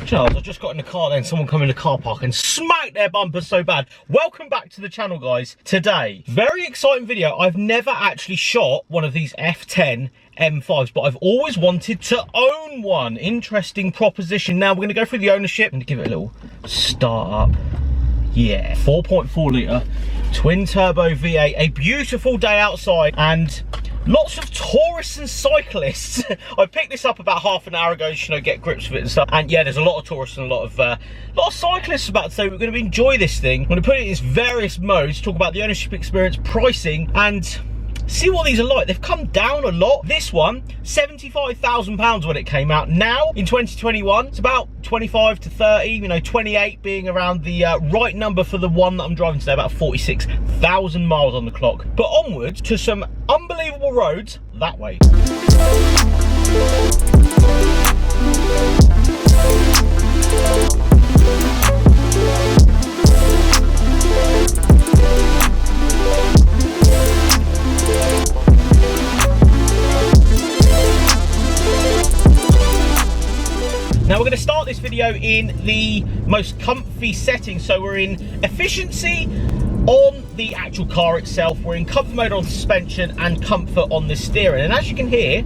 Charles, I just got in the car then, someone come in the car park and smacked their bumper so bad. Welcome back to the channel, guys. Today, very exciting video. I've never actually shot one of these F10 M5s, but I've always wanted to own one. Interesting proposition. Now, we're going to go through the ownership and give it a little start up. Yeah, 4.4 litre, twin turbo V8, a beautiful day outside, and lots of tourists and cyclists. I picked this up about half an hour ago, just, get grips with it and stuff. And yeah, there's a lot of tourists and a lot of cyclists about today. We're going to enjoy this thing. I'm going to put it in its various modes, talk about the ownership experience, pricing, and see what these are like. They've come down a lot. This one, £75,000 when it came out. Now, in 2021, it's about 25 to 30, 28 being around the right number for the one that I'm driving today, about 46,000 miles on the clock. But onwards to some unbelievable roads that way. Now we're going to start this video in the most comfy setting. So we're in efficiency on the actual car itself, we're in comfort mode on suspension and comfort on the steering. And as you can hear,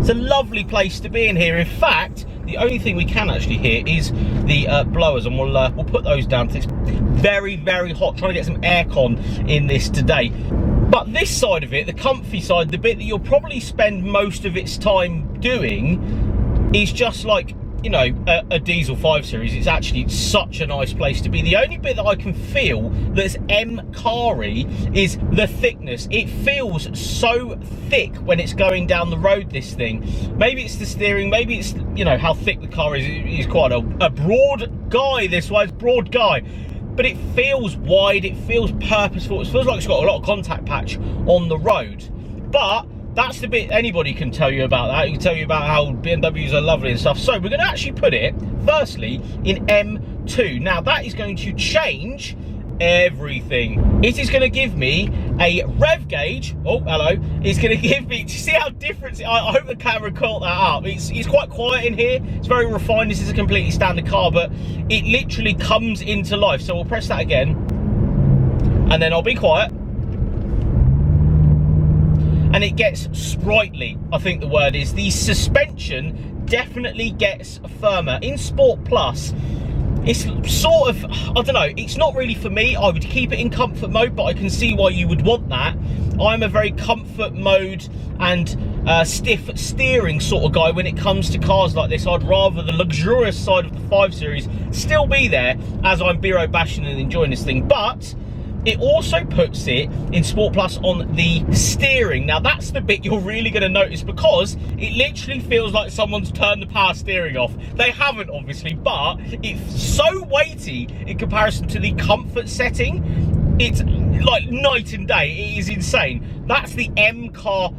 it's a lovely place to be in here. In fact, the only thing we can actually hear is the blowers, and we'll put those down. It's very, very hot, trying to get some aircon in this today. But this side of it, the comfy side, the bit that you'll probably spend most of its time doing, is just like, a diesel 5 Series. It's actually such a nice place to be. The only bit that I can feel that's M-car-y is the thickness. It feels so thick when it's going down the road, this thing. Maybe it's the steering, maybe it's, how thick the car is. It's quite a broad guy, this way. It's broad guy. But it feels wide, it feels purposeful. It feels like it's got a lot of contact patch on the road. But that's the bit anybody can tell you about that. It can tell you about how BMWs are lovely and stuff. So we're going to actually put it, firstly, in M2. Now, that is going to change everything. It is going to give me a rev gauge. Oh, hello. It's going to give me, do you see how different? I hope the camera caught that up. It's quite quiet in here. It's very refined. This is a completely standard car, but it literally comes into life. So we'll press that again, and then I'll be quiet. And it gets sprightly, I think the word is. The suspension definitely gets firmer. In Sport Plus, it's sort of, I don't know, it's not really for me. I would keep it in comfort mode, but I can see why you would want that. I'm a very comfort mode and stiff steering sort of guy when it comes to cars like this. I'd rather the luxurious side of the 5 Series still be there as I'm Biro bashing and enjoying this thing. But it also puts it in Sport Plus on the steering. Now that's the bit you're really going to notice, because it literally feels like someone's turned the power steering off. They haven't, obviously, but it's so weighty in comparison to the comfort setting. It's like night and day. It is insane. That's the M-car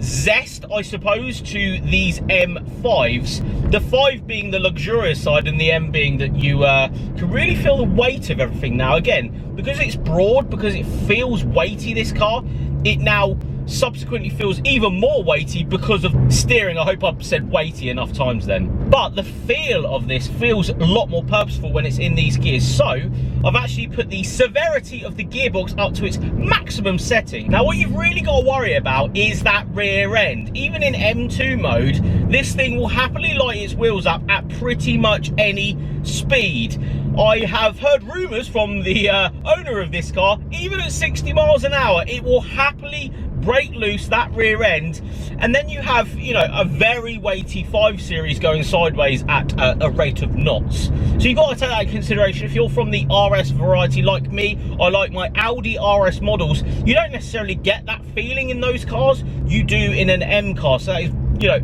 zest, I suppose, to these M5s. The 5 being the luxurious side and the M being that you can really feel the weight of everything. Now again, because it's broad, because it feels weighty, this car, it now subsequently feels even more weighty because of steering. I hope I've said weighty enough times then. But the feel of this feels a lot more purposeful when it's in these gears. So I've actually put the severity of the gearbox up to its maximum setting. Now what you've really got to worry about is that rear end. Even in M2 mode, this thing will happily light its wheels up at pretty much any speed. I have heard rumours from the owner of this car, even at 60 miles an hour, it will happily break loose that rear end. And then you have, a very weighty 5 Series going sideways at a rate of knots. So you've got to take that into consideration. If you're from the RS variety like me, I like my Audi RS models, you don't necessarily get that feeling in those cars. You do in an M car. So that is,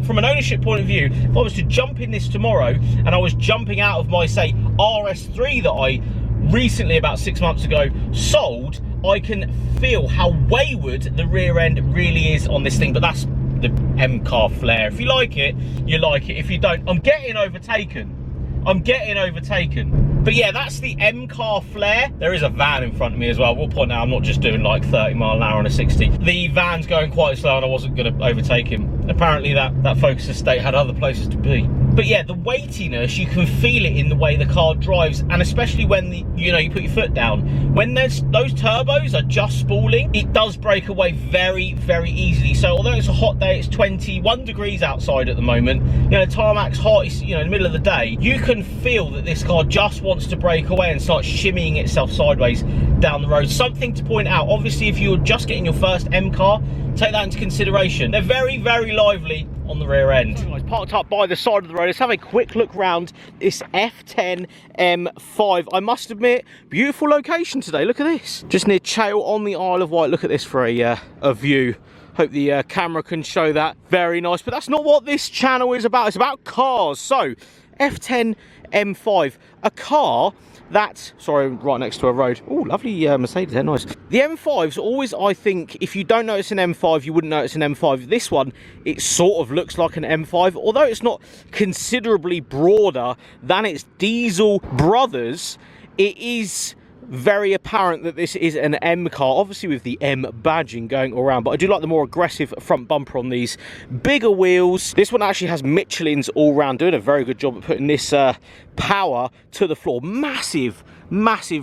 from an ownership point of view, if I was to jump in this tomorrow and I was jumping out of my, say, RS3 that I recently, about 6 months ago, sold, I can feel how wayward the rear end really is on this thing. But that's the M-car flair. If you like it, you like it. If you don't, I'm getting overtaken. But yeah, that's the M car flair. There is a van in front of me as well. We'll point out I'm not just doing like 30 mile an hour on a 60. The van's going quite slow and I wasn't going to overtake him. Apparently that Focus Estate had other places to be. But yeah, the weightiness, you can feel it in the way the car drives, and especially when you put your foot down. When those turbos are just spooling, it does break away very, very easily. So although it's a hot day, it's 21 degrees outside at the moment, tarmac's hot, it's in the middle of the day, you can feel that this car just wants to break away and start shimmying itself sideways down the road. Something to point out, obviously, if you're just getting your first M car, take that into consideration. They're very, very lively on the rear end. So guys, parked up by the side of the road. Let's have a quick look round this F10 M5. I must admit, beautiful location today. Look at this. Just near Chale on the Isle of Wight. Look at this for a view. Hope the camera can show that. Very nice. But that's not what this channel is about. It's about cars. So, F10 M5, a car that's, sorry, right next to a road. Oh, lovely Mercedes there, nice. The M5's always, I think, if you don't notice an M5, you wouldn't notice an M5. This one, it sort of looks like an M5, although it's not considerably broader than its diesel brothers. It is very apparent that this is an M car, obviously with the M badging going all around, but I do like the more aggressive front bumper on these bigger wheels. This one actually has Michelin's all round, doing a very good job of putting this power to the floor. Massive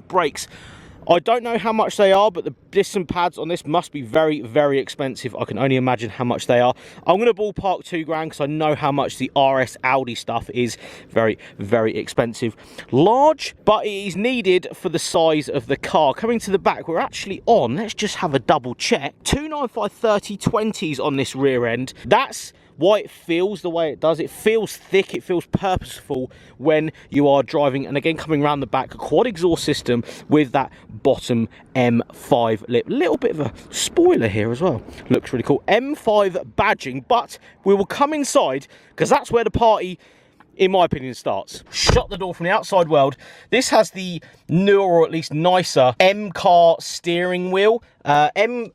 brakes. I don't know how much they are, but the piston pads on this must be very, very expensive. I can only imagine how much they are. I'm going to ballpark £2 grand because I know how much the RS Audi stuff is. Very, very expensive. Large, but it is needed for the size of the car. Coming to the back, we're actually on, let's just have a double check, 295 30/20s on this rear end. That's why it feels the way it does. It feels thick, it feels purposeful when you are driving. And again, coming around the back, a quad exhaust system with that bottom M5 lip. Little bit of a spoiler here as well. Looks really cool. M5 badging, but we will come inside because that's where the party, in my opinion, starts. Shut the door from the outside world. This has the newer, or at least nicer, M car steering wheel. M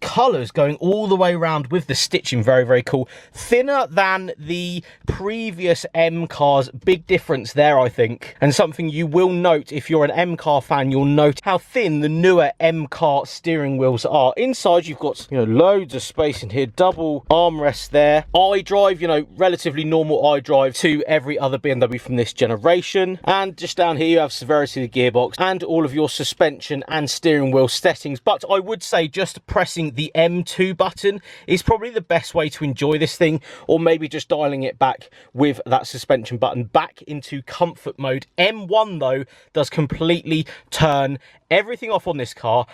colours going all the way around with the stitching. Very, very cool. Thinner than the previous M cars. Big difference there, I think. And something you will note if you're an M car fan, you'll note how thin the newer M car steering wheels are. Inside, you've got, loads of space in here. Double armrest there. iDrive, relatively normal iDrive to every other BMW from this generation. And just down here, you have severity of the gearbox and all of your suspension and steering wheel settings. But I would say just pressing the M2 button is probably the best way to enjoy this thing, or maybe just dialing it back with that suspension button back into comfort mode. M1 though does completely turn everything off on this car,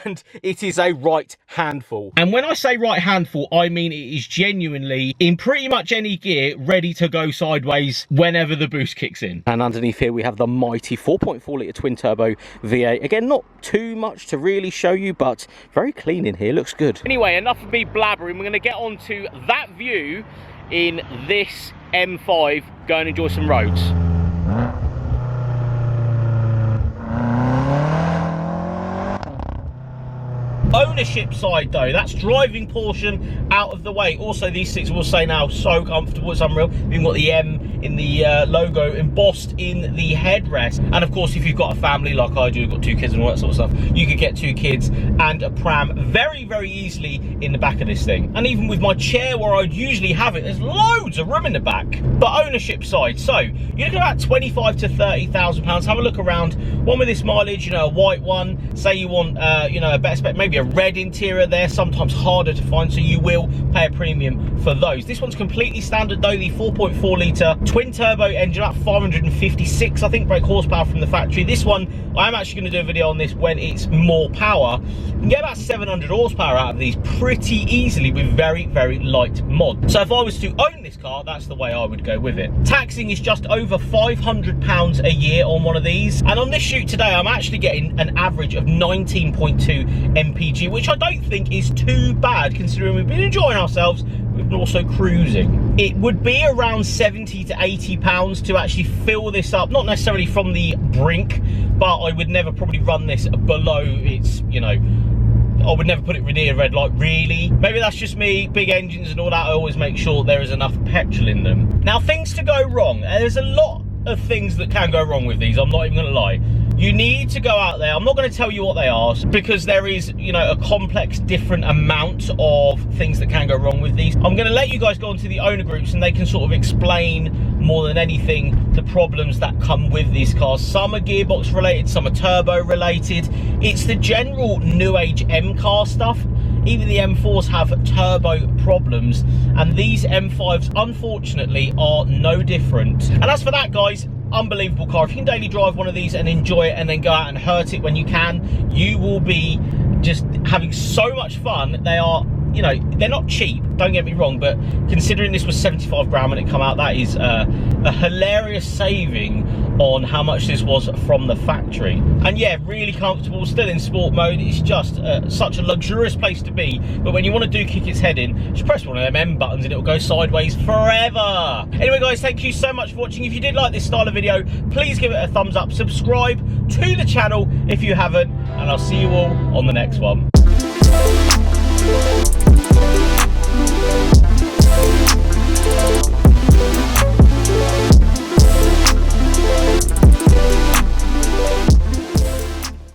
and it is a right handful. And when I say right handful, I mean it is genuinely in pretty much any gear ready to go sideways whenever the boost kicks in. And underneath here we have the mighty 4.4 litre twin turbo V8. Again, not too much to really show you, but very clean in here, looks good. Anyway, enough of me blabbering. We're going to get on to that view in this M5. Go and enjoy some roads. Ownership side though, that's driving portion out of the way. Also, these seats, will say now, so comfortable, it's unreal. You've got the M in the logo embossed in the headrest. And of course, if you've got a family like I do, got 2 kids and all that sort of stuff, you could get 2 kids and a pram very, very easily in the back of this thing. And even with my chair where I'd usually have it, there's loads of room in the back. But ownership side, so you're looking at about 25 to 30,000 pounds. Have a look around. One with this mileage, a white one. Say you want, a better spec, maybe a red interior there, sometimes harder to find, so you will pay a premium for those. This one's completely standard though, the 4.4 litre twin turbo engine, about 556, I think, brake horsepower from the factory. This one, I'm actually going to do a video on this when it's more power. You can get about 700 horsepower out of these pretty easily with very, very light mod. So if I was to own this car, that's the way I would go with it. Taxing is just over £500 a year on one of these, and on this shoot today I'm actually getting an average of 19.2 mpg, which I don't think is too bad considering we've been enjoying ourselves. We've been also cruising. It would be around 70 to 80 pounds to actually fill this up, not necessarily from the brink, but I would never probably run this below its, I would never put it near red light, really. Maybe that's just me. Big engines and all that, I always make sure there is enough petrol in them. Now, things to go wrong. There's a lot of things that can go wrong with these, I'm not even gonna lie. You need to go out there. I'm not going to tell you what they are because there is, you know, a complex, different amount of things that can go wrong with these. I'm going to let you guys go onto the owner groups and they can sort of explain more than anything the problems that come with these cars. Some are gearbox related, some are turbo related. It's the general new age M car stuff. Even the M4s have turbo problems, and these M5s, unfortunately, are no different. And as for that, guys, unbelievable car. If you can daily drive one of these and enjoy it and then go out and hurt it when you can, you will be just having so much fun. They are, you know, they're not cheap, don't get me wrong, but considering this was 75 grand when it come out, that is a hilarious saving on how much this was from the factory. And yeah, really comfortable, still in sport mode. It's just such a luxurious place to be. But when you want to do kick its head in, just press one of them M buttons and it'll go sideways forever. Anyway, guys, thank you so much for watching. If you did like this style of video, please give it a thumbs up, subscribe to the channel if you haven't, and I'll see you all on the next one.